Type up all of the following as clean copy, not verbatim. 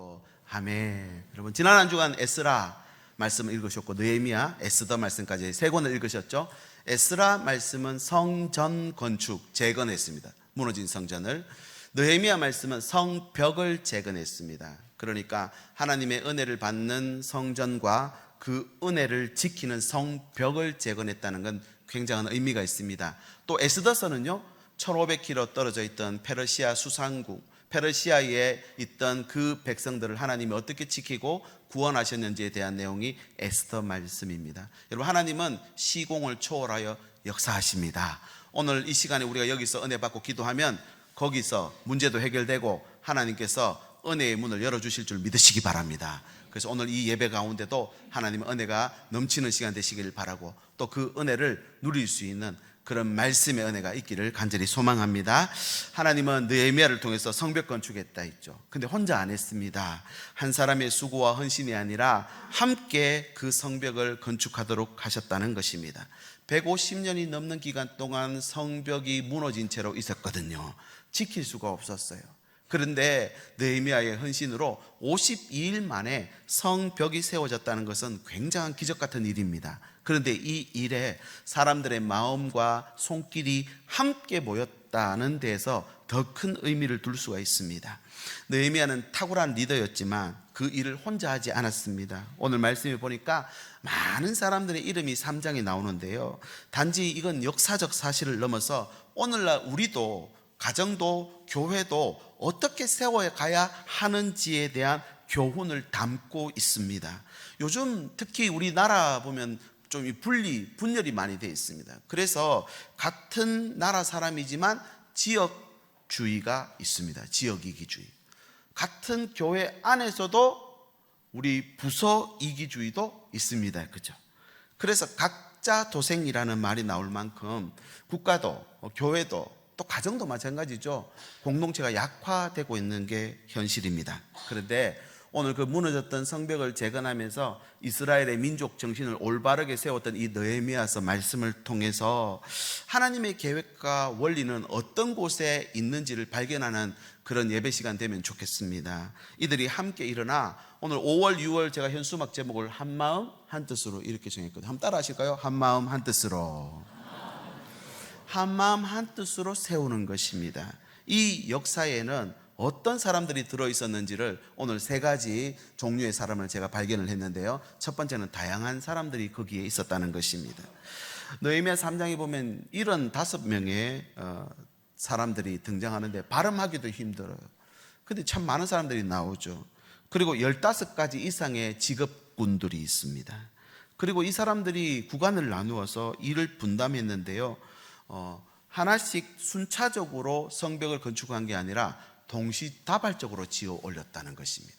주시고 아멘. 여러분 지난 한 주간 에스라 말씀을 읽으셨고 느헤미야, 에스더 말씀까지 세 권을 읽으셨죠. 에스라 말씀은 성전 건축 재건했습니다. 무너진 성전을. 느헤미야 말씀은 성벽을 재건했습니다. 그러니까 하나님의 은혜를 받는 성전과 그 은혜를 지키는 성벽을 재건했다는 건 굉장한 의미가 있습니다. 또 에스더서는요 1500km 떨어져 있던 페르시아 수상국, 페르시아에 있던 그 백성들을 하나님이 어떻게 지키고 구원하셨는지에 대한 내용이 에스더 말씀입니다. 여러분 하나님은 시공을 초월하여 역사하십니다. 오늘 이 시간에 우리가 여기서 은혜 받고 기도하면 거기서 문제도 해결되고 하나님께서 은혜의 문을 열어주실 줄 믿으시기 바랍니다. 그래서 오늘 이 예배 가운데도 하나님의 은혜가 넘치는 시간 되시길 바라고 또 그 은혜를 누릴 수 있는 그런 말씀의 은혜가 있기를 간절히 소망합니다. 하나님은 느헤미야를 통해서 성벽 건축했다 했죠. 근데 혼자 안 했습니다. 한 사람의 수고와 헌신이 아니라 함께 그 성벽을 건축하도록 하셨다는 것입니다. 150년이 넘는 기간 동안 성벽이 무너진 채로 있었거든요. 지킬 수가 없었어요. 그런데 느헤미야의 헌신으로 52일 만에 성벽이 세워졌다는 것은 굉장한 기적 같은 일입니다. 그런데 이 일에 사람들의 마음과 손길이 함께 모였다는 데서 더 큰 의미를 둘 수가 있습니다. 느헤미야는 탁월한 리더였지만 그 일을 혼자 하지 않았습니다. 오늘 말씀에 보니까 많은 사람들의 이름이 3장에 나오는데요, 단지 이건 역사적 사실을 넘어서 오늘날 우리도 가정도 교회도 어떻게 세워가야 하는지에 대한 교훈을 담고 있습니다. 요즘 특히 우리나라 보면 좀 분열이 많이 되어 있습니다. 그래서 같은 나라 사람이지만 지역주의가 있습니다. 지역이기주의. 같은 교회 안에서도 우리 부서 이기주의도 있습니다. 그죠? 그래서 각자 도생이라는 말이 나올 만큼 국가도 교회도 또 가정도 마찬가지죠. 공동체가 약화되고 있는 게 현실입니다. 그런데 오늘 그 무너졌던 성벽을 재건하면서 이스라엘의 민족 정신을 올바르게 세웠던 이 느헤미야서 말씀을 통해서 하나님의 계획과 원리는 어떤 곳에 있는지를 발견하는 그런 예배 시간 되면 좋겠습니다. 이들이 함께 일어나 오늘 5월, 6월 제가 현수막 제목을 한마음 한뜻으로 이렇게 정했거든요. 한번 따라 하실까요? 한마음 한뜻으로. 한마음 한뜻으로 세우는 것입니다. 이 역사에는 어떤 사람들이 들어있었는지를 오늘 세 가지 종류의 사람을 제가 발견을 했는데요, 첫 번째는 다양한 사람들이 거기에 있었다는 것입니다. 느헤미야 3장에 보면 75명의 사람들이 등장하는데 발음하기도 힘들어요. 근데 참 많은 사람들이 나오죠. 그리고 15가지 이상의 직업군들이 있습니다. 그리고 이 사람들이 구간을 나누어서 일을 분담했는데요, 하나씩 순차적으로 성벽을 건축한 게 아니라 동시다발적으로 지어 올렸다는 것입니다.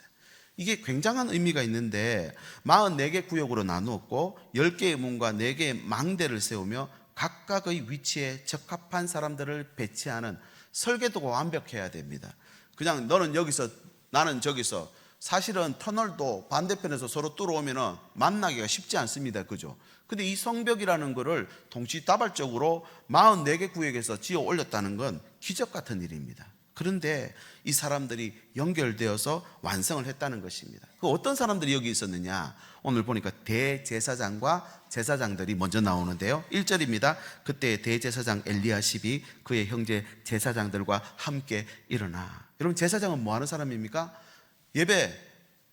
이게 굉장한 의미가 있는데 44개 구역으로 나누었고 10개의 문과 4개의 망대를 세우며 각각의 위치에 적합한 사람들을 배치하는 설계도가 완벽해야 됩니다. 그냥 너는 여기서 나는 저기서, 사실은 터널도 반대편에서 서로 뚫어오면 만나기가 쉽지 않습니다. 그죠? 근데 이 성벽이라는 거를 동시다발적으로 44개 구역에서 지어 올렸다는 건 기적 같은 일입니다. 그런데 이 사람들이 연결되어서 완성을 했다는 것입니다. 그 어떤 사람들이 여기 있었느냐? 오늘 보니까 대제사장과 제사장들이 먼저 나오는데요, 1절입니다. 그때 대제사장 엘리야십이 그의 형제 제사장들과 함께 일어나. 여러분 제사장은 뭐 하는 사람입니까? 예배,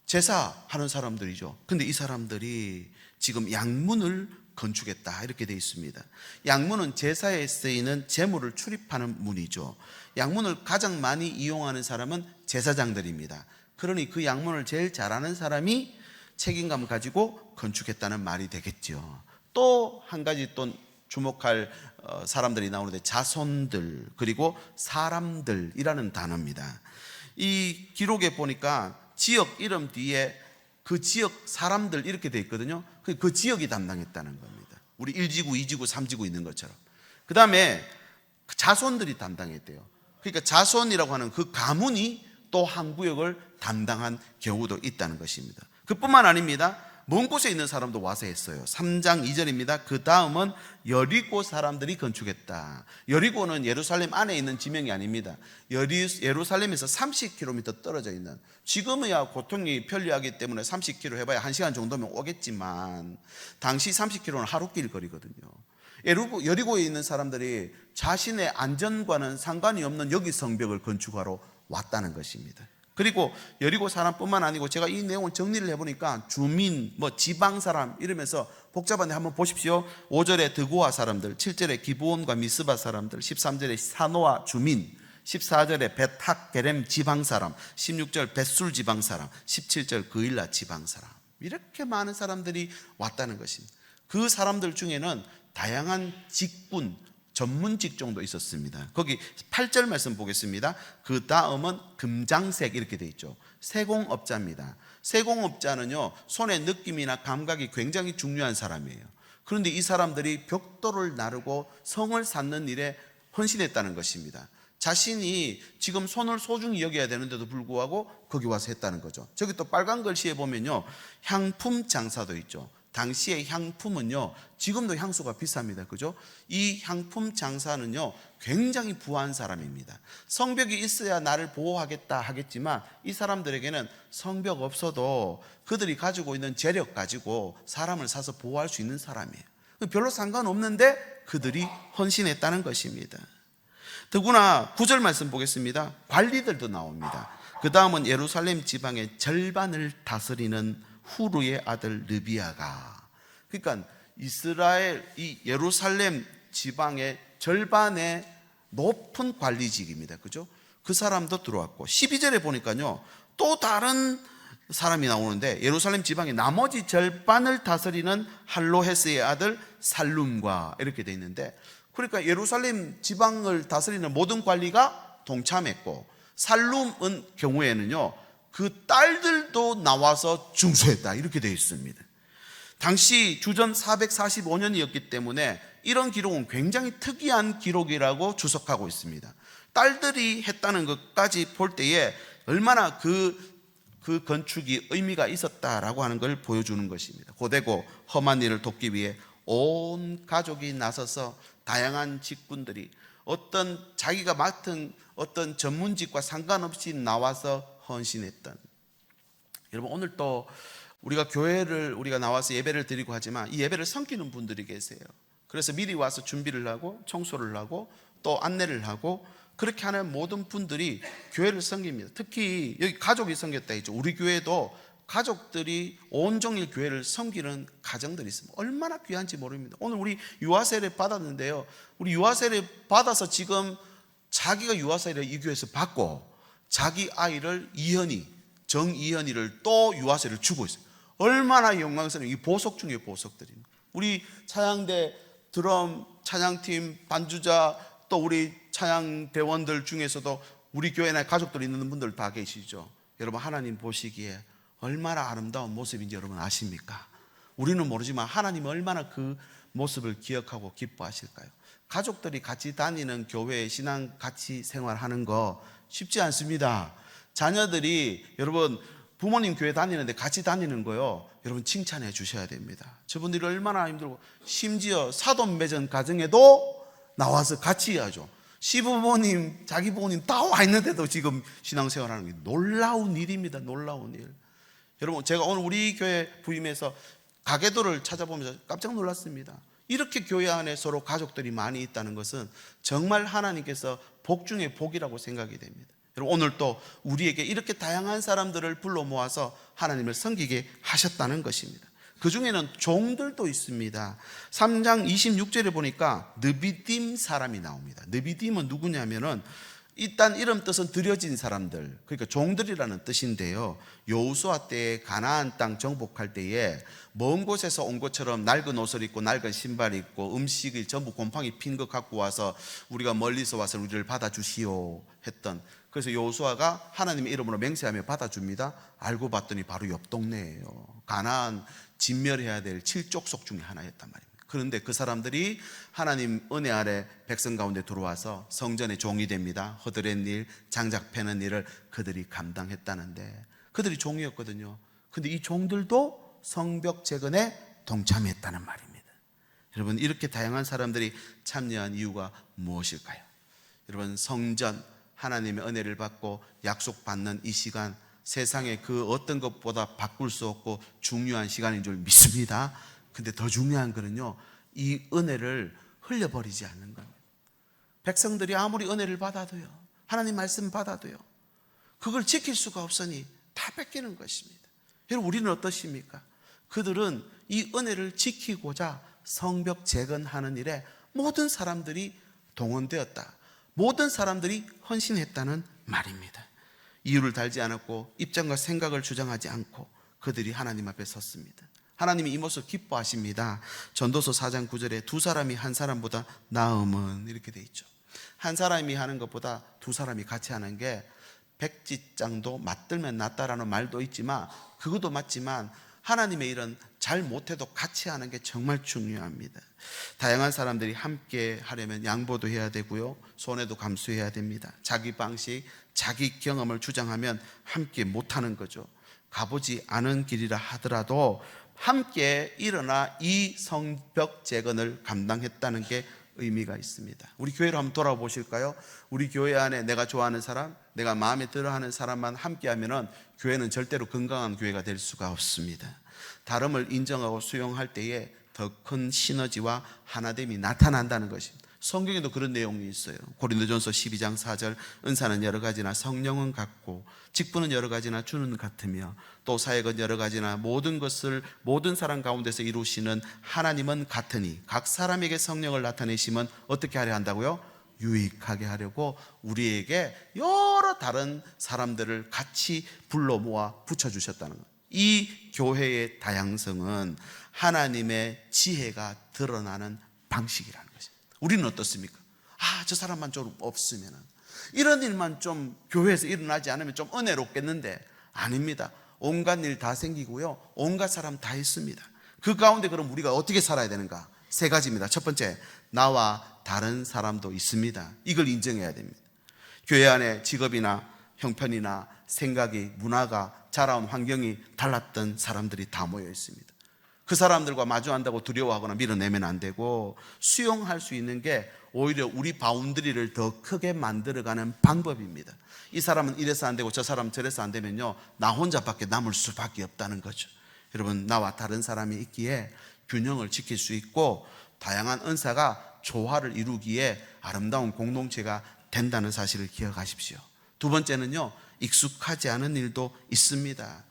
제사하는 사람들이죠. 근데 이 사람들이 지금 양문을 건축했다 이렇게 되어 있습니다. 양문은 제사에 쓰이는 제물을 출입하는 문이죠. 양문을 가장 많이 이용하는 사람은 제사장들입니다. 그러니 그 양문을 제일 잘하는 사람이 책임감을 가지고 건축했다는 말이 되겠죠. 또 한 가지 또 주목할 사람들이 나오는데 자손들 그리고 사람들이라는 단어입니다. 이 기록에 보니까 지역 이름 뒤에 그 지역 사람들 이렇게 돼 있거든요. 그 지역이 담당했다는 겁니다. 우리 1지구, 2지구, 3지구 있는 것처럼. 그 다음에 자손들이 담당했대요. 그러니까 자손이라고 하는 그 가문이 또 한 구역을 담당한 경우도 있다는 것입니다. 그뿐만 아닙니다. 먼 곳에 있는 사람도 와서 했어요. 3장 2절입니다. 그 다음은 여리고 사람들이 건축했다. 여리고는 예루살렘 안에 있는 지명이 아닙니다. 예루살렘에서 30km 떨어져 있는, 지금이야 교통이 편리하기 때문에 30km 해봐야 1시간 정도면 오겠지만 당시 30km는 하루길 거리거든요. 여리고에 있는 사람들이 자신의 안전과는 상관이 없는 여기 성벽을 건축하러 왔다는 것입니다. 그리고 여리고 사람뿐만 아니고 제가 이 내용을 정리를 해보니까 주민, 지방 사람 이러면서 복잡한데 한번 보십시오. 5절에 드고아 사람들, 7절에 기브온과 미스바 사람들, 13절에 사노아 주민, 14절에 벳학 게렘 지방 사람, 16절 벳술 지방 사람, 17절 그일라 지방 사람, 이렇게 많은 사람들이 왔다는 것입니다. 그 사람들 중에는 다양한 직분, 전문 직종도 있었습니다. 거기 8절 말씀 보겠습니다. 그 다음은 금장색 이렇게 돼 있죠. 세공업자입니다. 세공업자는요, 손의 느낌이나 감각이 굉장히 중요한 사람이에요. 그런데 이 사람들이 벽돌을 나르고 성을 쌓는 일에 헌신했다는 것입니다. 자신이 지금 손을 소중히 여겨야 되는데도 불구하고 거기 와서 했다는 거죠. 저기 또 빨간 글씨에 보면요, 향품 장사도 있죠. 당시의 향품은요, 지금도 향수가 비쌉니다. 그죠? 이 향품 장사는요, 굉장히 부한 사람입니다. 성벽이 있어야 나를 보호하겠다 하겠지만 이 사람들에게는 성벽 없어도 그들이 가지고 있는 재력 가지고 사람을 사서 보호할 수 있는 사람이에요. 별로 상관없는데 그들이 헌신했다는 것입니다. 더구나 9절 말씀 보겠습니다. 관리들도 나옵니다. 그 다음은 예루살렘 지방의 절반을 다스리는 후르의 아들 르비아가, 그러니까 이스라엘 이 예루살렘 지방의 절반의 높은 관리직입니다. 그죠? 그 사람도 들어왔고, 12절에 보니까요, 또 다른 사람이 나오는데 예루살렘 지방의 나머지 절반을 다스리는 할로헤스의 아들 살룸과 이렇게 돼 있는데, 그러니까 예루살렘 지방을 다스리는 모든 관리가 동참했고, 살룸은 경우에는요, 그 딸들도 나와서 중수했다 이렇게 되어 있습니다. 당시 주전 445년이었기 때문에 이런 기록은 굉장히 특이한 기록이라고 주석하고 있습니다. 딸들이 했다는 것까지 볼 때에 얼마나 그 건축이 의미가 있었다라고 하는 걸 보여주는 것입니다. 고되고 험한 일을 돕기 위해 온 가족이 나서서 다양한 직분들이 어떤 자기가 맡은 어떤 전문직과 상관없이 나와서 헌신했던, 여러분 오늘 또 우리가 교회를 우리가 나와서 예배를 드리고 하지만 이 예배를 섬기는 분들이 계세요. 그래서 미리 와서 준비를 하고 청소를 하고 또 안내를 하고 그렇게 하는 모든 분들이 교회를 섬깁니다. 특히 여기 가족이 섬겼다 했죠. 우리 교회도 가족들이 온종일 교회를 섬기는 가정들이 있습니다. 얼마나 귀한지 모릅니다. 오늘 우리 유아 세례 받았는데요, 우리 유아 세례 받아서 지금 자기가 유아 세례를 이 교회에서 받고 자기 아이를 정이현이를 또 유아세를 주고 있어요. 얼마나 영광스러운 이 보석 중에 보석들입니다. 우리 찬양대 드럼 찬양팀 반주자 또 우리 찬양대원들 중에서도 우리 교회나 가족들 있는 분들 다 계시죠. 여러분 하나님 보시기에 얼마나 아름다운 모습인지 여러분 아십니까? 우리는 모르지만 하나님은 얼마나 그 모습을 기억하고 기뻐하실까요? 가족들이 같이 다니는 교회 신앙 같이 생활하는 거 쉽지 않습니다. 자녀들이 여러분 부모님 교회 다니는데 같이 다니는 거요, 여러분 칭찬해 주셔야 됩니다. 저분들이 얼마나 힘들고, 심지어 사돈 맺은 가정에도 나와서 같이 해야죠. 시부모님 자기 부모님 다 와 있는데도 지금 신앙생활하는 게 놀라운 일입니다. 놀라운 일. 여러분 제가 오늘 우리 교회 부임해서 가계도를 찾아보면서 깜짝 놀랐습니다. 이렇게 교회 안에 서로 가족들이 많이 있다는 것은 정말 하나님께서 복 중에 복이라고 생각이 됩니다. 여러분 오늘 또 우리에게 이렇게 다양한 사람들을 불러 모아서 하나님을 섬기게 하셨다는 것입니다. 그 중에는 종들도 있습니다. 3장 26절에 보니까 느비딤 사람이 나옵니다. 느비딤은 누구냐면은 일단 이름 뜻은 들여진 사람들, 그러니까 종들이라는 뜻인데요, 여호수아 때 가나안 땅 정복할 때에 먼 곳에서 온 것처럼 낡은 옷을 입고 낡은 신발 입고 음식이 전부 곰팡이 핀 것 갖고 와서 우리가 멀리서 와서 우리를 받아주시오 했던, 그래서 여호수아가 하나님의 이름으로 맹세하며 받아줍니다. 알고 봤더니 바로 옆 동네예요. 가나안 진멸해야 될 7족속 중에 하나였단 말입니다. 그런데 그 사람들이 하나님 은혜 아래 백성 가운데 들어와서 성전의 종이 됩니다. 허드렛 일, 장작 패는 일을 그들이 감당했다는데, 그들이 종이었거든요. 근데 이 종들도 성벽 재건에 동참했다는 말입니다. 여러분, 이렇게 다양한 사람들이 참여한 이유가 무엇일까요? 여러분, 성전, 하나님의 은혜를 받고 약속받는 이 시간, 세상의 그 어떤 것보다 바꿀 수 없고 중요한 시간인 줄 믿습니다. 근데 더 중요한 거는요, 이 은혜를 흘려버리지 않는 겁니다. 백성들이 아무리 은혜를 받아도요, 하나님 말씀 받아도요, 그걸 지킬 수가 없으니 다 뺏기는 것입니다. 여러분, 우리는 어떠십니까? 그들은 이 은혜를 지키고자 성벽 재건하는 일에 모든 사람들이 동원되었다, 모든 사람들이 헌신했다는 말입니다. 이유를 달지 않았고 입장과 생각을 주장하지 않고 그들이 하나님 앞에 섰습니다. 하나님이 이 모습 기뻐하십니다. 전도서 4장 9절에 두 사람이 한 사람보다 나음은, 이렇게 돼 있죠. 한 사람이 하는 것보다 두 사람이 같이 하는 게 백지장도 맞들면 낫다라는 말도 있지만, 그것도 맞지만 하나님의 일은 잘 못해도 같이 하는 게 정말 중요합니다. 다양한 사람들이 함께 하려면 양보도 해야 되고요, 손해도 감수해야 됩니다. 자기 방식, 자기 경험을 주장하면 함께 못하는 거죠. 가보지 않은 길이라 하더라도 함께 일어나 이 성벽 재건을 감당했다는 게 의미가 있습니다. 우리 교회를 한번 돌아보실까요? 우리 교회 안에 내가 좋아하는 사람, 내가 마음에 들어하는 사람만 함께하면은 교회는 절대로 건강한 교회가 될 수가 없습니다. 다름을 인정하고 수용할 때에 더 큰 시너지와 하나됨이 나타난다는 것입니다. 성경에도 그런 내용이 있어요. 고린도전서 12장 4절, 은사는 여러 가지나 성령은 같고 직분은 여러 가지나 주는 같으며 또 사역은 여러 가지나 모든 것을 모든 사람 가운데서 이루시는 하나님은 같으니 각 사람에게 성령을 나타내심은 어떻게 하려 한다고요? 유익하게 하려고 우리에게 여러 다른 사람들을 같이 불러 모아 붙여주셨다는 것. 이 교회의 다양성은 하나님의 지혜가 드러나는 방식이라는 것입니다. 우리는 어떻습니까? 저 사람만 좀 없으면, 이런 일만 좀 교회에서 일어나지 않으면 좀 은혜롭겠는데, 아닙니다. 온갖 일 다 생기고요, 온갖 사람 다 있습니다. 그 가운데 그럼 우리가 어떻게 살아야 되는가? 세 가지입니다. 첫 번째, 나와 다른 사람도 있습니다. 이걸 인정해야 됩니다. 교회 안에 직업이나 형편이나 생각이, 문화가, 자라온 환경이 달랐던 사람들이 다 모여 있습니다. 그 사람들과 마주한다고 두려워하거나 밀어내면 안 되고, 수용할 수 있는 게 오히려 우리 바운더리를 더 크게 만들어가는 방법입니다. 이 사람은 이래서 안 되고 저 사람은 저래서 안 되면요, 나 혼자밖에 남을 수밖에 없다는 거죠. 여러분, 나와 다른 사람이 있기에 균형을 지킬 수 있고 다양한 은사가 조화를 이루기에 아름다운 공동체가 된다는 사실을 기억하십시오. 두 번째는요, 익숙하지 않은 일도 있습니다.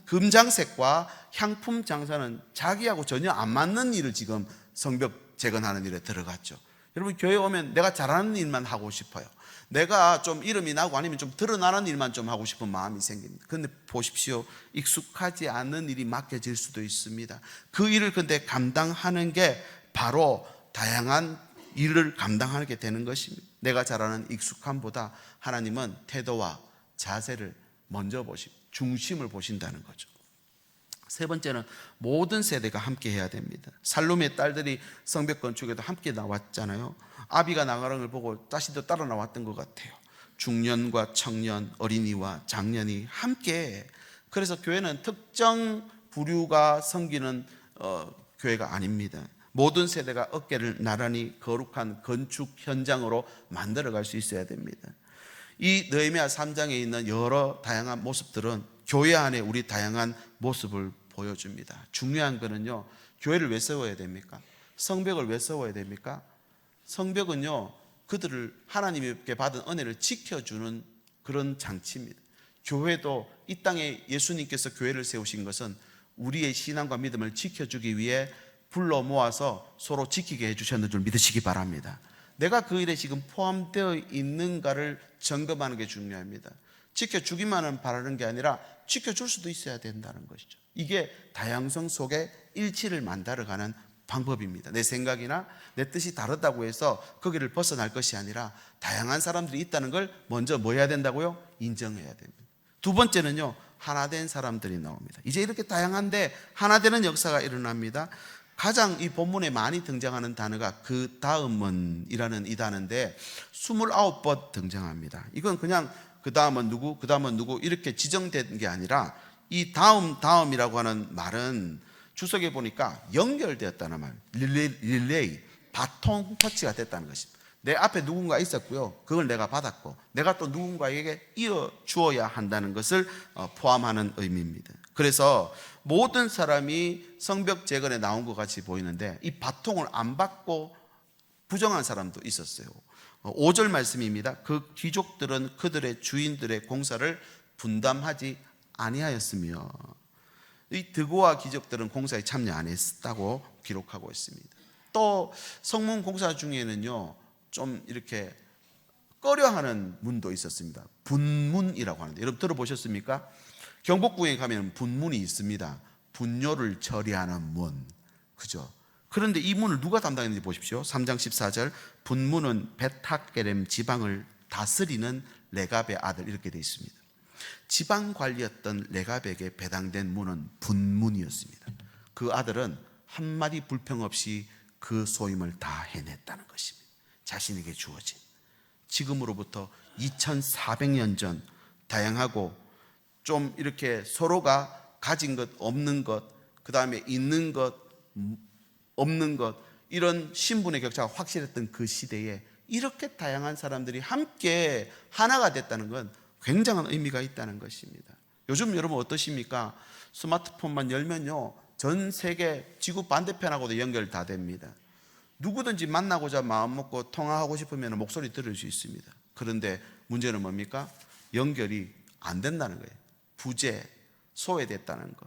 금장색과 향품 장사는 자기하고 전혀 안 맞는 일을 지금 성벽 재건하는 일에 들어갔죠. 여러분, 교회 오면 내가 잘하는 일만 하고 싶어요. 내가 좀 이름이 나고 아니면 좀 드러나는 일만 좀 하고 싶은 마음이 생깁니다. 그런데 보십시오, 익숙하지 않은 일이 맡겨질 수도 있습니다. 그 일을 근데 감당하는 게 바로 다양한 일을 감당하게 되는 것입니다. 내가 잘하는 익숙함보다 하나님은 태도와 자세를 먼저 보십니다. 중심을 보신다는 거죠. 세 번째는 모든 세대가 함께 해야 됩니다. 살룸의 딸들이 성벽 건축에도 함께 나왔잖아요. 아비가 나가는 걸 보고 다시도 따라 나왔던 것 같아요. 중년과 청년, 어린이와 장년이 함께. 그래서 교회는 특정 부류가 섬기는 교회가 아닙니다. 모든 세대가 어깨를 나란히 거룩한 건축 현장으로 만들어갈 수 있어야 됩니다. 이 느헤미야 3장에 있는 여러 다양한 모습들은 교회 안에 우리 다양한 모습을 보여줍니다. 중요한 거는요, 교회를 왜 세워야 됩니까? 성벽을 왜 세워야 됩니까? 성벽은요, 그들을 하나님께 받은 은혜를 지켜주는 그런 장치입니다. 교회도 이 땅에 예수님께서 교회를 세우신 것은 우리의 신앙과 믿음을 지켜주기 위해 불러 모아서 서로 지키게 해주셨는 줄 믿으시기 바랍니다. 내가 그 일에 지금 포함되어 있는가를 점검하는 게 중요합니다. 지켜주기만은 바라는 게 아니라 지켜줄 수도 있어야 된다는 것이죠. 이게 다양성 속에 일치를 만들어가는 방법입니다. 내 생각이나 내 뜻이 다르다고 해서 거기를 벗어날 것이 아니라 다양한 사람들이 있다는 걸 먼저 뭐 해야 된다고요? 인정해야 됩니다. 두 번째는요, 하나된 사람들이 나옵니다. 이제 이렇게 다양한데 하나되는 역사가 일어납니다. 가장 이 본문에 많이 등장하는 단어가 그 다음은 이라는 이 단어인데 29번 등장합니다. 이건 그냥 그 다음은 누구, 그 다음은 누구 이렇게 지정된 게 아니라 이 다음이라고 하는 말은 주석에 보니까 연결되었다는 말, 릴레이, 바통 터치가 됐다는 것입니다. 내 앞에 누군가 있었고요, 그걸 내가 받았고 내가 또 누군가에게 이어 주어야 한다는 것을 포함하는 의미입니다. 그래서 모든 사람이 성벽 재건에 나온 것 같이 보이는데 이 바통을 안 받고 부정한 사람도 있었어요. 5절 말씀입니다. 그 귀족들은 그들의 주인들의 공사를 분담하지 아니하였으며, 이 드고와 귀족들은 공사에 참여 안 했다고 기록하고 있습니다. 또 성문 공사 중에는요, 좀 이렇게 꺼려하는 문도 있었습니다. 분문이라고 하는데, 여러분 들어보셨습니까? 경복궁에 가면 분문이 있습니다. 분뇨를 처리하는 문, 그죠? 그런데 이 문을 누가 담당했는지 보십시오. 3장 14절, 분문은 베타게렘 지방을 다스리는 레갑의 아들, 이렇게 되어 있습니다. 지방 관리였던 레갑에게 배당된 문은 분문이었습니다. 그 아들은 한마디 불평 없이 그 소임을 다 해냈다는 것입니다. 자신에게 주어진, 지금으로부터 2400년 전 다양하고 좀 이렇게 서로가 가진 것, 없는 것, 그 다음에 있는 것, 없는 것, 이런 신분의 격차가 확실했던 그 시대에 이렇게 다양한 사람들이 함께 하나가 됐다는 건 굉장한 의미가 있다는 것입니다. 요즘 여러분 어떠십니까? 스마트폰만 열면요, 전 세계 지구 반대편하고도 연결 다 됩니다. 누구든지 만나고자 마음 먹고 통화하고 싶으면 목소리 들을 수 있습니다. 그런데 문제는 뭡니까? 연결이 안 된다는 거예요. 부재, 소외됐다는 거.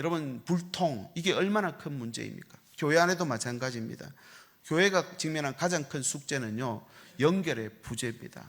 여러분, 불통, 이게 얼마나 큰 문제입니까? 교회 안에도 마찬가지입니다. 교회가 직면한 가장 큰 숙제는요, 연결의 부재입니다.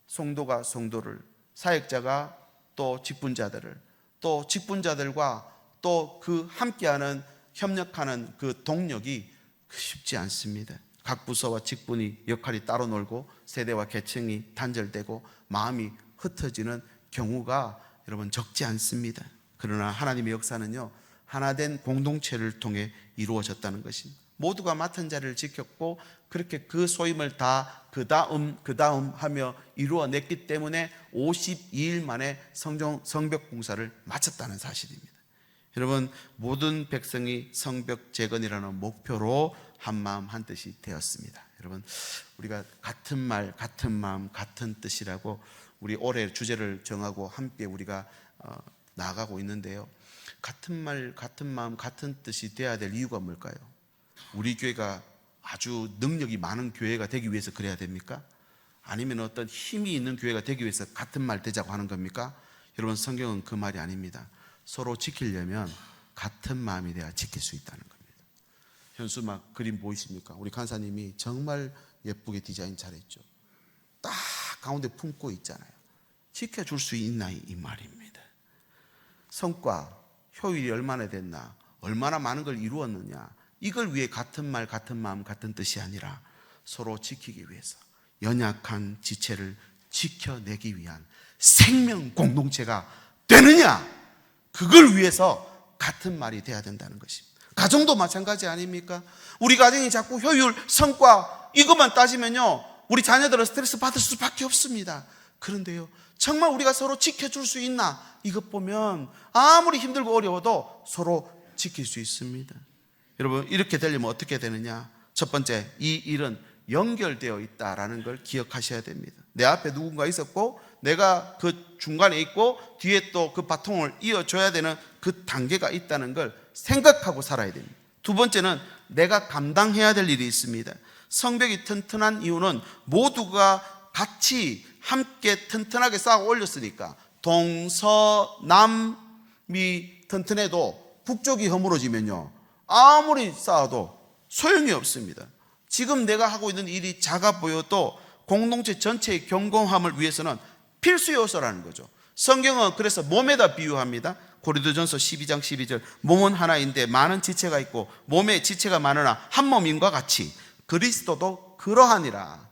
성도가 성도를, 사역자가 또 직분자들을, 또 직분자들과 또 그 함께하는, 협력하는 그 동력이 쉽지 않습니다. 각 부서와 직분이 역할이 따로 놀고 세대와 계층이 단절되고 마음이 흩어지는 경우가 여러분 적지 않습니다. 그러나 하나님의 역사는요, 하나된 공동체를 통해 이루어졌다는 것입니다. 모두가 맡은 자리를 지켰고 그렇게 그 소임을 다 그 다음 하며 이루어냈기 때문에 52일 만에 성벽 공사를 마쳤다는 사실입니다. 여러분, 모든 백성이 성벽 재건이라는 목표로 한마음 한뜻이 되었습니다. 여러분, 우리가 같은 말, 같은 마음, 같은 뜻이라고 우리 올해 주제를 정하고 함께 우리가 나아가고 있는데요, 같은 말, 같은 마음, 같은 뜻이 돼야 될 이유가 뭘까요? 우리 교회가 아주 능력이 많은 교회가 되기 위해서 그래야 됩니까? 아니면 어떤 힘이 있는 교회가 되기 위해서 같은 말 되자고 하는 겁니까? 여러분, 성경은 그 말이 아닙니다. 서로 지키려면 같은 마음이 돼야 지킬 수 있다는 겁니다. 현수막 그림 보이십니까? 우리 간사님이 정말 예쁘게 디자인 잘했죠. 딱 가운데 품고 있잖아요. 지켜줄 수 있나, 이 말입니다. 성과, 효율이 얼마나 됐나, 얼마나 많은 걸 이루었느냐, 이걸 위해 같은 말, 같은 마음, 같은 뜻이 아니라 서로 지키기 위해서 연약한 지체를 지켜내기 위한 생명 공동체가 되느냐, 그걸 위해서 같은 말이 돼야 된다는 것입니다. 가정도 마찬가지 아닙니까? 우리 가정이 자꾸 효율, 성과 이것만 따지면요, 우리 자녀들은 스트레스 받을 수밖에 없습니다. 그런데요, 정말 우리가 서로 지켜줄 수 있나, 이것 보면 아무리 힘들고 어려워도 서로 지킬 수 있습니다. 여러분, 이렇게 되려면 어떻게 되느냐? 첫 번째, 이 일은 연결되어 있다라는 걸 기억하셔야 됩니다. 내 앞에 누군가 있었고 내가 그 중간에 있고 뒤에 또 그 바통을 이어줘야 되는 그 단계가 있다는 걸 생각하고 살아야 됩니다. 두 번째는 내가 감당해야 될 일이 있습니다. 성벽이 튼튼한 이유는 모두가 같이 함께 튼튼하게 쌓아 올렸으니까. 동서남이 튼튼해도 북쪽이 허물어지면요, 아무리 쌓아도 소용이 없습니다. 지금 내가 하고 있는 일이 작아 보여도 공동체 전체의 경공함을 위해서는 필수 요소라는 거죠. 성경은 그래서 몸에다 비유합니다. 고린도전서 12장 12절, 몸은 하나인데 많은 지체가 있고 몸에 지체가 많으나 한 몸인과 같이 그리스도도 그러하니라.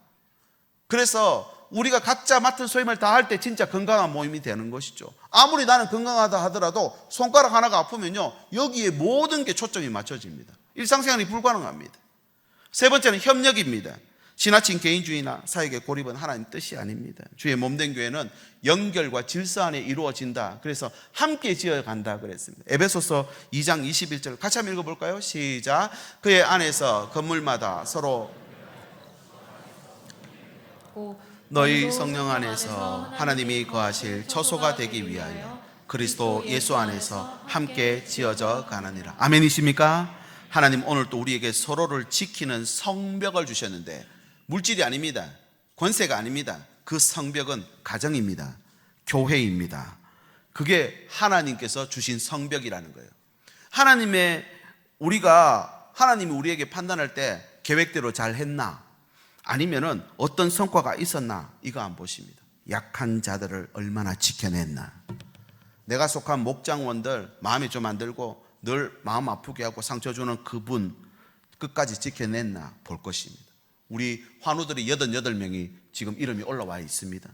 그래서 우리가 각자 맡은 소임을 다 할 때 진짜 건강한 몸이 되는 것이죠. 아무리 나는 건강하다 하더라도 손가락 하나가 아프면요, 여기에 모든 게 초점이 맞춰집니다. 일상생활이 불가능합니다. 세 번째는 협력입니다. 지나친 개인주의나 사역의 고립은 하나님 뜻이 아닙니다. 주의 몸된 교회는 연결과 질서 안에 이루어진다. 그래서 함께 지어간다 그랬습니다. 에베소서 2장 21절 같이 한번 읽어볼까요? 시작. 그의 안에서 건물마다 서로 너희 성령 안에서 하나님이 거하실 처소가 되기 위하여 그리스도 예수 안에서 함께 지어져 가느니라. 아멘이십니까? 하나님 오늘 또 우리에게 서로를 지키는 성벽을 주셨는데 물질이 아닙니다. 권세가 아닙니다. 그 성벽은 가정입니다. 교회입니다. 그게 하나님께서 주신 성벽이라는 거예요. 하나님이 우리에게 판단할 때 계획대로 잘 했나? 아니면은 어떤 성과가 있었나? 이거 안 보십니다. 약한 자들을 얼마나 지켜냈나? 내가 속한 목장원들 마음에 좀 안 들고 늘 마음 아프게 하고 상처 주는 그분 끝까지 지켜냈나 볼 것입니다. 우리 환우들이 88명이 지금 이름이 올라와 있습니다.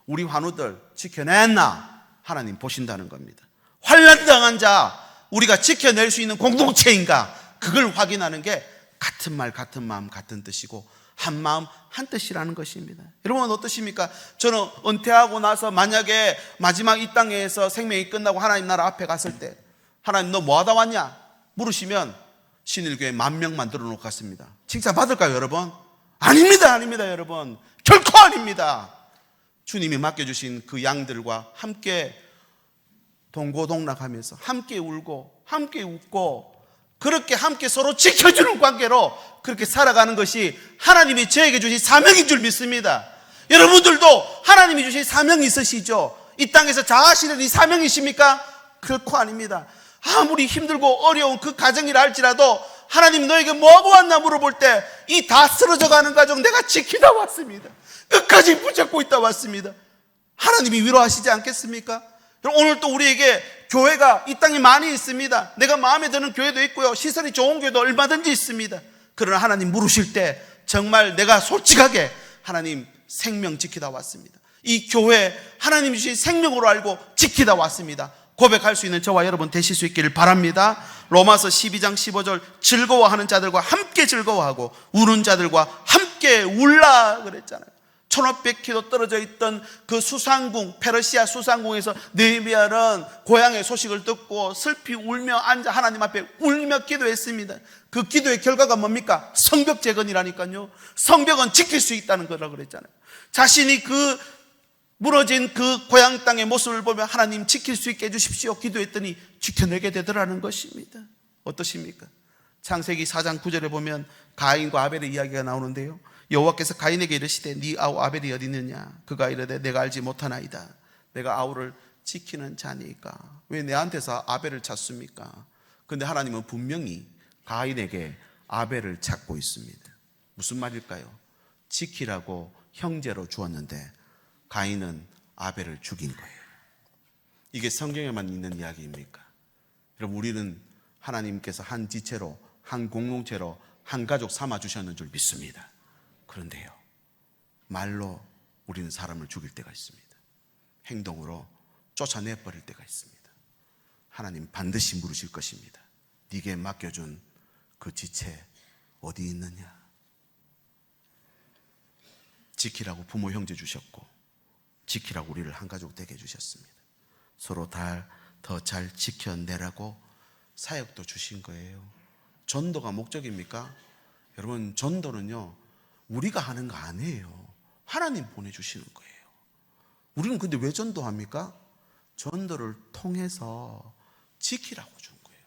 우리 환우들 지켜냈나? 하나님 보신다는 겁니다. 환난당한 자 우리가 지켜낼 수 있는 공동체인가? 그걸 확인하는 게 같은 말 같은 마음 같은 뜻이고 한 마음 한 뜻이라는 것입니다. 여러분 어떠십니까? 저는 은퇴하고 나서 만약에 마지막 이 땅에서 생명이 끝나고 하나님 나라 앞에 갔을 때 하나님 너 뭐 하다 왔냐? 물으시면 신일교회 10,000명 만들어 놓고 갔습니다. 칭찬 받을까요 여러분? 아닙니다 여러분. 결코 아닙니다. 주님이 맡겨주신 그 양들과 함께 동고동락하면서 함께 울고 함께 웃고 그렇게 함께 서로 지켜주는 관계로 그렇게 살아가는 것이 하나님이 저에게 주신 사명인 줄 믿습니다. 여러분들도 하나님이 주신 사명이 있으시죠? 이 땅에서 자아실은 이 사명이십니까? 결코 아닙니다. 아무리 힘들고 어려운 그 가정이라 할지라도 하나님 너에게 뭐하고 왔나 물어볼 때 이 다 쓰러져 가는 가정 내가 지키다 왔습니다. 끝까지 붙잡고 있다 왔습니다. 하나님이 위로하시지 않겠습니까? 오늘 또 우리에게 교회가 이 땅에 많이 있습니다. 내가 마음에 드는 교회도 있고요. 시설이 좋은 교회도 얼마든지 있습니다. 그러나 하나님 물으실 때 정말 내가 솔직하게 하나님 생명 지키다 왔습니다. 이 교회 하나님 주신 생명으로 알고 지키다 왔습니다. 고백할 수 있는 저와 여러분 되실 수 있기를 바랍니다. 로마서 12장 15절 즐거워하는 자들과 함께 즐거워하고 우는 자들과 함께 울라 그랬잖아요. 1500km 떨어져 있던 그 수상궁, 페르시아 수상궁에서 느헤미야는 고향의 소식을 듣고 슬피 울며 앉아 하나님 앞에 울며 기도했습니다. 그 기도의 결과가 뭡니까? 성벽 재건이라니까요. 성벽은 지킬 수 있다는 거라고 그랬잖아요. 자신이 그 무너진 그 고향 땅의 모습을 보며 하나님 지킬 수 있게 해주십시오 기도했더니 지켜내게 되더라는 것입니다. 어떠십니까? 창세기 4장 9절에 보면 가인과 아벨의 이야기가 나오는데요. 여호와께서 가인에게 이르시되 네 아우 아벨이 어디 있느냐? 그가 이르되 내가 알지 못하나이다. 내가 아우를 지키는 자니까. 왜 내한테서 아벨을 찾습니까? 그런데 하나님은 분명히 가인에게 아벨을 찾고 있습니다. 무슨 말일까요? 지키라고 형제로 주었는데 가인은 아벨을 죽인 거예요. 이게 성경에만 있는 이야기입니까? 여러분 우리는 하나님께서 한 지체로 한 공동체로 한 가족 삼아 주셨는 줄 믿습니다. 그런데요 말로 우리는 사람을 죽일 때가 있습니다. 행동으로 쫓아내버릴 때가 있습니다. 하나님 반드시 물으실 것입니다. 네게 맡겨준 그 지체 어디 있느냐? 지키라고 부모 형제 주셨고 지키라고 우리를 한 가족 되게 해주셨습니다. 서로 더 잘 지켜내라고 사역도 주신 거예요. 전도가 목적입니까? 여러분 전도는요 우리가 하는 거 아니에요. 하나님 보내주시는 거예요. 우리는 근데 왜 전도합니까? 전도를 통해서 지키라고 준 거예요.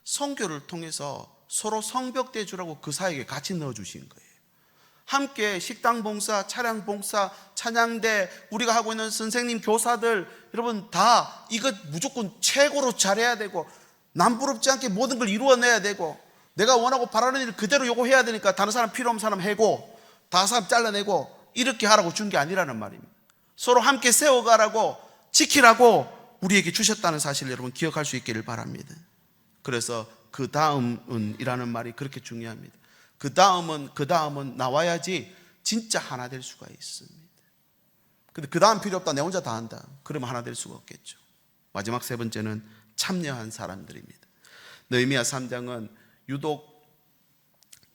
선교를 통해서 서로 성벽대 주라고 그 사역에 같이 넣어주신 거예요. 함께 식당 봉사, 차량 봉사, 찬양대, 우리가 하고 있는 선생님, 교사들 여러분 다 이거 무조건 최고로 잘해야 되고 남부럽지 않게 모든 걸 이루어내야 되고 내가 원하고 바라는 일을 그대로 요구해야 되니까 다른 사람 필요 없는 사람 해고 다른 사람 잘라내고 이렇게 하라고 준 게 아니라는 말입니다. 서로 함께 세워가라고 지키라고 우리에게 주셨다는 사실을 여러분 기억할 수 있기를 바랍니다. 그래서 그 다음은 이라는 말이 그렇게 중요합니다. 그 다음은 나와야지 진짜 하나 될 수가 있습니다. 근데 그 다음 필요 없다 내 혼자 다 한다 그러면 하나 될 수가 없겠죠. 마지막 세 번째는 참여한 사람들입니다. 느헤미야 3장은 유독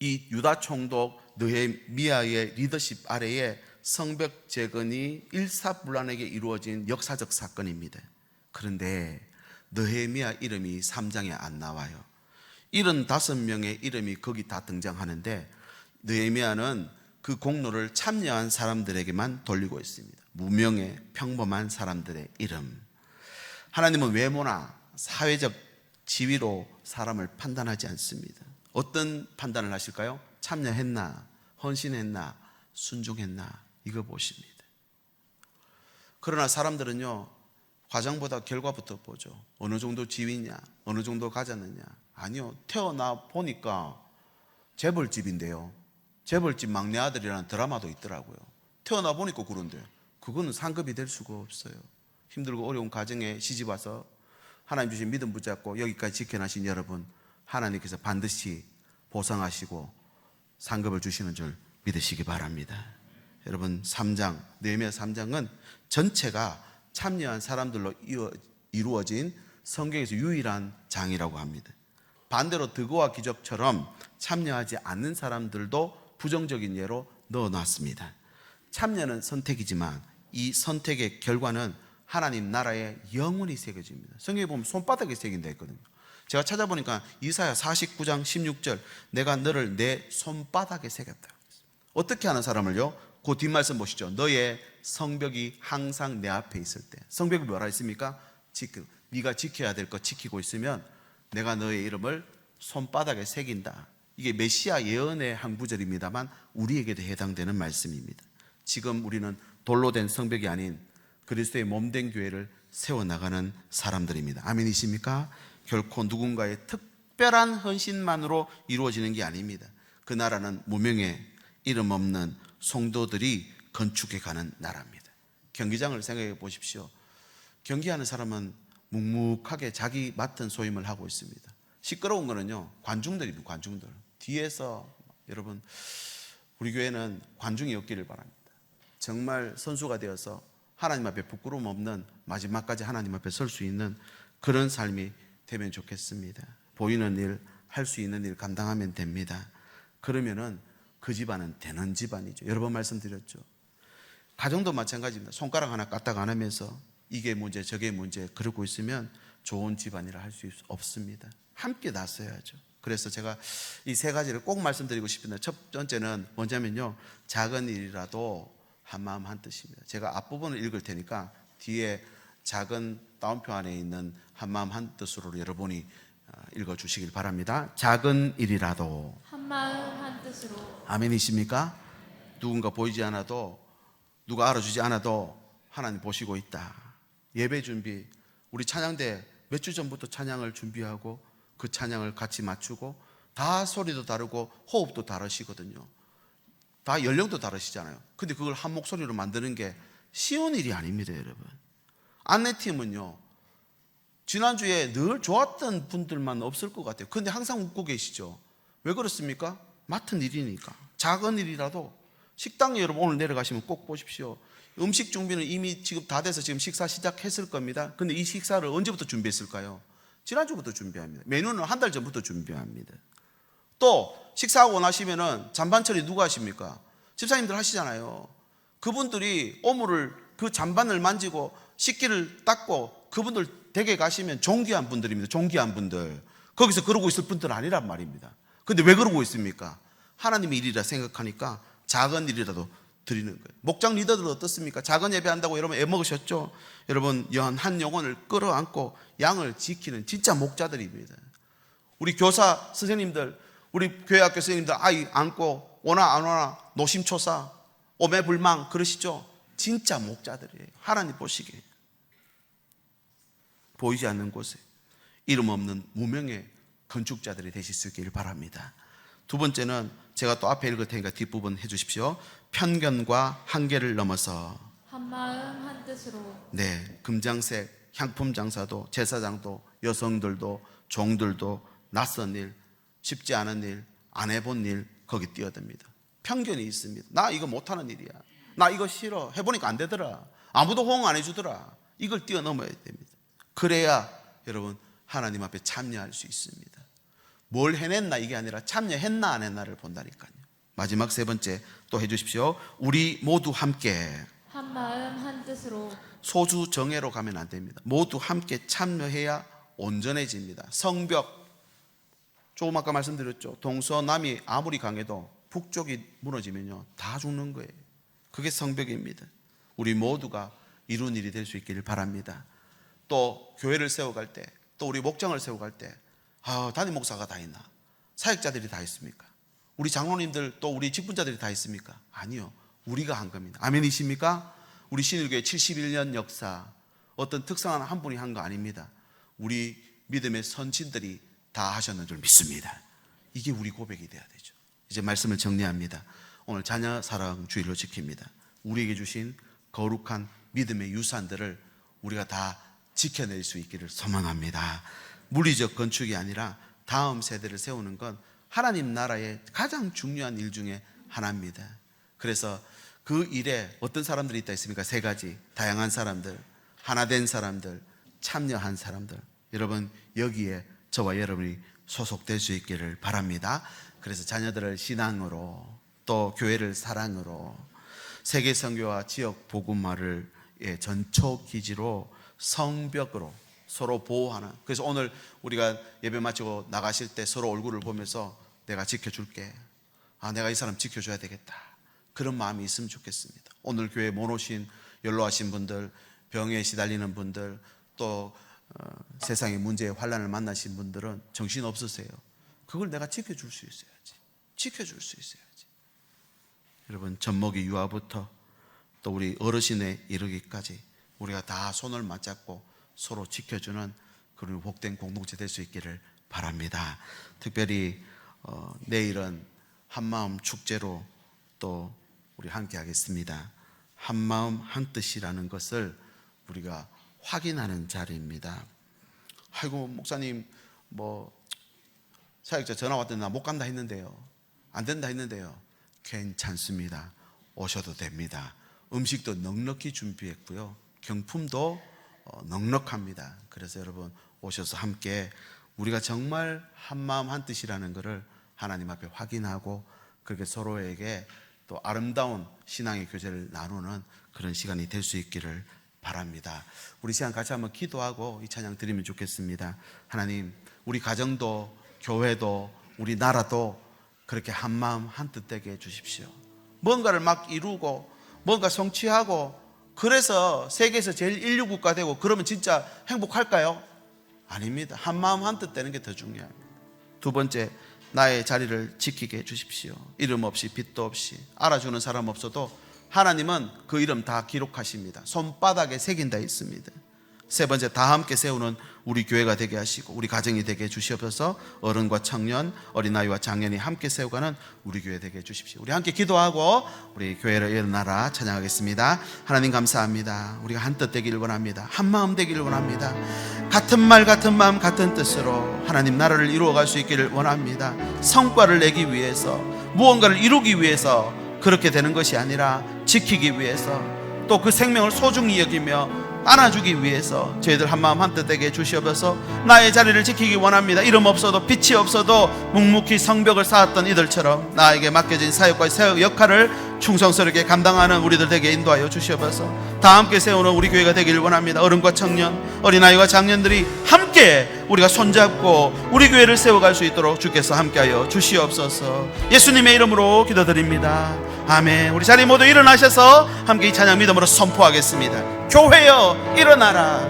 이 유다 총독 느헤미야의 리더십 아래에 성벽 재건이 일사불란하게 이루어진 역사적 사건입니다. 그런데 느헤미야 이름이 3장에 안 나와요. 75명의 이름이 거기 다 등장하는데 느헤미야는 그 공로를 참여한 사람들에게만 돌리고 있습니다. 무명의 평범한 사람들의 이름. 하나님은 외모나 사회적 지위로 사람을 판단하지 않습니다. 어떤 판단을 하실까요? 참여했나, 헌신했나, 순종했나, 이거 보십니다. 그러나 사람들은요, 과정보다 결과부터 보죠. 어느 정도 지위냐, 어느 정도 가졌느냐. 아니요, 태어나 보니까 재벌집인데요. 재벌집 막내 아들이라는 드라마도 있더라고요. 태어나 보니까 그런데 그거는 상급이 될 수가 없어요. 힘들고 어려운 가정에 시집 와서 하나님 주신 믿음 붙잡고 여기까지 지켜나신 여러분, 하나님께서 반드시 보상하시고 상급을 주시는 줄 믿으시기 바랍니다. 여러분, 3장, 느헤미야 3장은 전체가 참여한 사람들로 이루어진 성경에서 유일한 장이라고 합니다. 반대로 득어와 기적처럼 참여하지 않는 사람들도 부정적인 예로 넣어놨습니다. 참여는 선택이지만 이 선택의 결과는 하나님 나라에 영원히 새겨집니다. 성경에 보면 손바닥에 새긴다 했거든요. 제가 찾아보니까 이사야 49장 16절, 내가 너를 내 손바닥에 새겼다. 어떻게 하는 사람을요? 그 뒷말씀 보시죠. 너의 성벽이 항상 내 앞에 있을 때. 성벽이 뭐라 했습니까? 네가 지켜야 될 것 지키고 있으면 내가 너의 이름을 손바닥에 새긴다. 이게 메시아 예언의 한 구절입니다만 우리에게도 해당되는 말씀입니다. 지금 우리는 돌로 된 성벽이 아닌 그리스도의 몸된 교회를 세워나가는 사람들입니다. 아멘이십니까? 결코 누군가의 특별한 헌신만으로 이루어지는 게 아닙니다. 그 나라는 무명의 이름 없는 성도들이 건축해가는 나라입니다. 경기장을 생각해 보십시오. 경기하는 사람은 묵묵하게 자기 맡은 소임을 하고 있습니다. 시끄러운 거는요, 관중들입니다. 관중들. 뒤에서 여러분, 우리 교회는 관중이 없기를 바랍니다. 정말 선수가 되어서 하나님 앞에 부끄러움 없는 마지막까지 하나님 앞에 설 수 있는 그런 삶이 되면 좋겠습니다. 보이는 일, 할 수 있는 일 감당하면 됩니다. 그러면은 그 집안은 되는 집안이죠. 여러 번 말씀드렸죠. 가정도 마찬가지입니다. 손가락 하나 까딱 안 하면서 이게 문제 저게 문제 그러고 있으면 좋은 집안이라 할 수 없습니다. 함께 나서야죠. 그래서 제가 이 세 가지를 꼭 말씀드리고 싶은데, 첫 번째는 뭐냐면요, 작은 일이라도 한마음 한뜻입니다. 제가 앞부분을 읽을 테니까 뒤에 작은 따옴표 안에 있는 한마음 한뜻으로 여러분이 읽어주시길 바랍니다. 작은 일이라도 한마음 한뜻으로. 아멘이십니까? 누군가 보이지 않아도, 누가 알아주지 않아도 하나님 보시고 있다. 예배 준비, 우리 찬양대 몇 주 전부터 찬양을 준비하고 그 찬양을 같이 맞추고, 다 소리도 다르고 호흡도 다르시거든요. 다 연령도 다르시잖아요. 근데 그걸 한 목소리로 만드는 게 쉬운 일이 아닙니다, 여러분. 안내팀은요, 지난주에 늘 좋았던 분들만 없을 것 같아요. 근데 항상 웃고 계시죠. 왜 그렇습니까? 맡은 일이니까. 작은 일이라도, 식당에 여러분 오늘 내려가시면 꼭 보십시오. 음식 준비는 이미 지금 다 돼서 지금 식사 시작했을 겁니다. 근데 이 식사를 언제부터 준비했을까요? 지난주부터 준비합니다. 메뉴는 한 달 전부터 준비합니다. 또 식사하고 나시면은 잔반 처리 누가 하십니까? 집사님들 하시잖아요. 그분들이 오물을, 그 잔반을 만지고 식기를 닦고, 그분들 댁에 가시면 존귀한 분들입니다. 존귀한 분들. 거기서 그러고 있을 분들 아니란 말입니다. 근데 왜 그러고 있습니까? 하나님의 일이라 생각하니까 작은 일이라도 드리는 거예요. 목장 리더들 어떻습니까? 작은 예배한다고 여러분 애먹으셨죠? 여러분, 한 영혼을 끌어안고 양을 지키는 진짜 목자들입니다. 우리 교사 선생님들, 우리 교회학교 선생님들 아이 안고 오나 안 오나 노심초사 오매불망 그러시죠? 진짜 목자들이에요. 하나님 보시기에 보이지 않는 곳에 이름 없는 무명의 건축자들이 되실 수 있기를 바랍니다. 두 번째는 제가 또 앞에 읽을 테니까 뒷부분 해주십시오. 편견과 한계를 넘어서 한마음 한뜻으로. 네, 금장색 향품 장사도, 제사장도, 여성들도, 종들도 낯선 일, 쉽지 않은 일, 안 해본 일 거기 뛰어듭니다. 편견이 있습니다. 나 이거 못하는 일이야, 나 이거 싫어, 해보니까 안 되더라, 아무도 호응 안 해주더라. 이걸 뛰어넘어야 됩니다. 그래야 여러분 하나님 앞에 참여할 수 있습니다. 뭘 해냈나 이게 아니라 참여했나 안 했나를 본다니까요. 마지막 세 번째 또 해주십시오. 우리 모두 함께. 한 마음 한 뜻으로 소수 정예로 가면 안 됩니다. 모두 함께 참여해야 온전해집니다. 성벽, 조금 아까 말씀드렸죠. 동서남이 아무리 강해도 북쪽이 무너지면요 다 죽는 거예요. 그게 성벽입니다. 우리 모두가 이룬 일이 될 수 있기를 바랍니다. 또 교회를 세워갈 때, 또 우리 목장을 세워갈 때 담임 목사가 다 있나? 사역자들이 다 있습니까? 우리 장로님들 또 우리 직분자들이 다 있습니까? 아니요, 우리가 한 겁니다. 아멘이십니까? 우리 신일교회 71년 역사, 어떤 특성한 한 분이 한 거 아닙니다. 우리 믿음의 선진들이 다 하셨는 줄 믿습니다. 이게 우리 고백이 돼야 되죠. 이제 말씀을 정리합니다. 오늘 자녀 사랑 주일로 지킵니다. 우리에게 주신 거룩한 믿음의 유산들을 우리가 다 지켜낼 수 있기를 소망합니다. 물리적 건축이 아니라 다음 세대를 세우는 건 하나님 나라의 가장 중요한 일 중에 하나입니다. 그래서 그 일에 어떤 사람들이 있다 했습니까? 세 가지. 다양한 사람들, 하나된 사람들, 참여한 사람들. 여러분 여기에 저와 여러분이 소속될 수 있기를 바랍니다. 그래서 자녀들을 신앙으로, 또 교회를 사랑으로, 세계 선교와 지역 복음화를 전초 기지로, 성벽으로 서로 보호하는. 그래서 오늘 우리가 예배 마치고 나가실 때 서로 얼굴을 보면서 내가 지켜줄게, 내가 이 사람 지켜줘야 되겠다, 그런 마음이 있으면 좋겠습니다. 오늘 교회에 못 오신 연로하신 분들, 병에 시달리는 분들, 또 세상의 문제의 환난을 만나신 분들은 정신 없으세요. 그걸 내가 지켜줄 수 있어야지. 지켜줄 수 있어야지. 여러분 젖먹이 유아부터 또 우리 어르신에 이르기까지 우리가 다 손을 맞잡고 서로 지켜주는 그런 복된 공동체 될 수 있기를 바랍니다. 특별히 내일은 한마음 축제로 또 우리 함께 하겠습니다. 한마음 한뜻이라는 것을 우리가 확인하는 자리입니다. 아이고 목사님 사역자 전화 왔더니 나 못 간다 했는데요, 안 된다 했는데요. 괜찮습니다. 오셔도 됩니다. 음식도 넉넉히 준비했고요, 경품도 넉넉합니다. 그래서 여러분 오셔서 함께 우리가 정말 한마음 한뜻이라는 것을 하나님 앞에 확인하고 그렇게 서로에게 또 아름다운 신앙의 교제를 나누는 그런 시간이 될 수 있기를 바랍니다. 우리 시간 같이 한번 기도하고 이 찬양 드리면 좋겠습니다. 하나님, 우리 가정도 교회도 우리 나라도 그렇게 한마음 한뜻 되게 해주십시오. 뭔가를 막 이루고 뭔가 성취하고 그래서 세계에서 제일 인류 국가 되고 그러면 진짜 행복할까요? 아닙니다. 한마음 한뜻 되는 게 더 중요합니다. 두 번째, 나의 자리를 지키게 해주십시오. 이름 없이 빛도 없이 알아주는 사람 없어도 하나님은 그 이름 다 기록하십니다. 손바닥에 새긴다 있습니다. 세 번째, 다 함께 세우는 우리 교회가 되게 하시고 우리 가정이 되게 해주시옵소서. 어른과 청년, 어린아이와 장년이 함께 세워가는 우리 교회 되게 해주십시오. 우리 함께 기도하고 우리 교회를 일어나라 찬양하겠습니다. 하나님 감사합니다. 우리가 한뜻 되기를 원합니다. 한마음 되기를 원합니다. 같은 말 같은 마음 같은 뜻으로 하나님 나라를 이루어갈 수 있기를 원합니다. 성과를 내기 위해서, 무언가를 이루기 위해서 그렇게 되는 것이 아니라 지키기 위해서, 또 그 생명을 소중히 여기며 안아주기 위해서 저희들 한마음 한뜻 되게 해주시옵소서. 나의 자리를 지키기 원합니다. 이름 없어도 빛이 없어도 묵묵히 성벽을 쌓았던 이들처럼 나에게 맡겨진 사역과 사역 역할을 충성스럽게 감당하는 우리들 되게 인도하여 주시옵소서. 다 함께 세우는 우리 교회가 되기를 원합니다. 어른과 청년, 어린아이와 장년들이 함께 우리가 손잡고 우리 교회를 세워갈 수 있도록 주께서 함께하여 주시옵소서. 예수님의 이름으로 기도드립니다. 아멘. 우리 자리 모두 일어나셔서 함께 이 찬양 믿음으로 선포하겠습니다. 교회여 일어나라.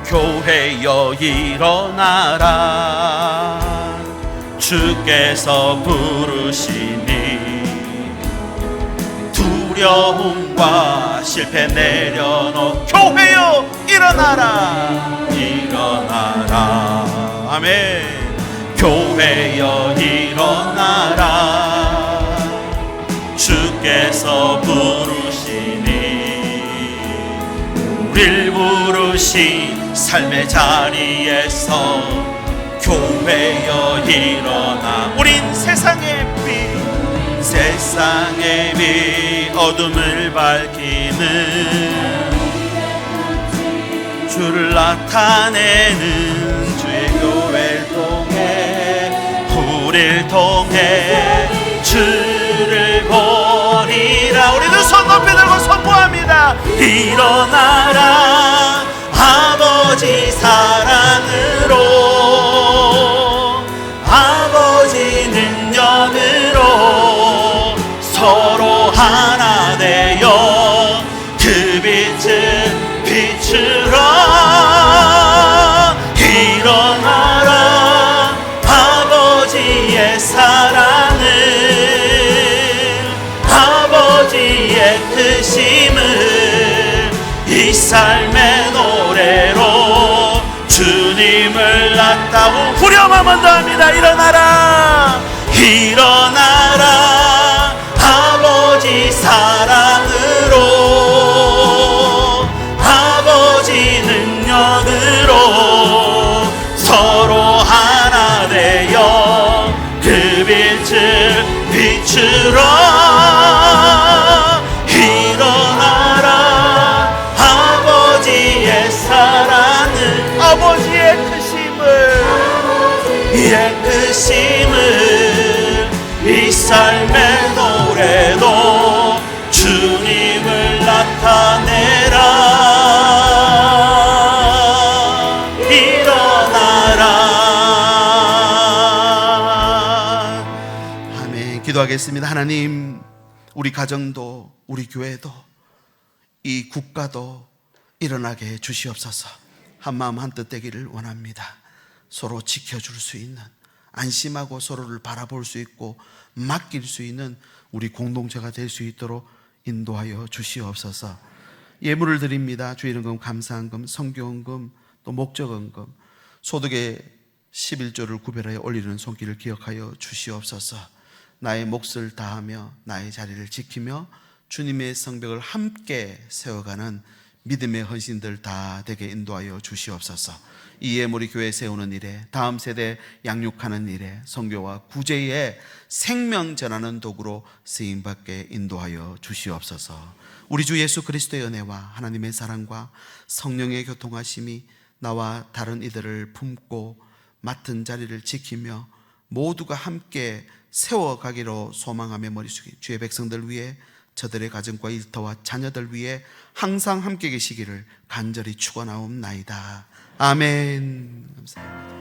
교회여 일어나라. 주께서 부르시니 두려움과 실패 내려놓. 교회여 일어나라. 일어나라. 아멘. 교회여 일어나라. 주께서 부르시니 우릴 부르신 삶의 자리에서 교회여 일어나. 우린 세상의 빛, 세상의 빛 어둠을 밝히는 주를 나타내는 주의 교회를 통해 우리를 통해 주를 보리라. 우리는 손 높이 들고 선포합니다. 일어나라 아버지 사랑으로 아버지 능력으로 서로 하나 되어 그 빛을 비추라. 일어나라 아버지의 사랑을 아버지의 크심을 이 삶의 노래로 주님을 낮다고 후렴 한번 더 합니다. 일어나라 일어나라 아버지 사랑으로 아버지 능력으로 서로 하나 되어 그 빛을 비추라. 일어나라 아버지의 사랑을 아버지의 크심을 이 삶의 노래로 주님을 나타내라. 일어나라. 아멘. 기도하겠습니다. 하나님, 우리 가정도 우리 교회도 이 국가도 일어나게 해 주시옵소서. 한마음 한뜻 되기를 원합니다. 서로 지켜줄 수 있는, 안심하고 서로를 바라볼 수 있고 맡길 수 있는 우리 공동체가 될 수 있도록 인도하여 주시옵소서. 예물을 드립니다. 주일헌금, 감사헌금, 성교헌금, 또 목적헌금, 소득의 11조를 구별하여 올리는 손길을 기억하여 주시옵소서. 나의 몫을 다하며 나의 자리를 지키며 주님의 성벽을 함께 세워가는 믿음의 헌신들 다 되게 인도하여 주시옵소서. 이 예물이 교회 세우는 일에, 다음 세대 양육하는 일에, 선교와 구제에 생명 전하는 도구로 쓰임받게 인도하여 주시옵소서. 우리 주 예수 그리스도의 은혜와 하나님의 사랑과 성령의 교통하심이 나와 다른 이들을 품고 맡은 자리를 지키며 모두가 함께 세워가기로 소망하며 머리 숙인 주의 백성들 위해, 저들의 가정과 일터와 자녀들 위해 항상 함께 계시기를 간절히 축원하옵나이다. 아멘. 감사합니다.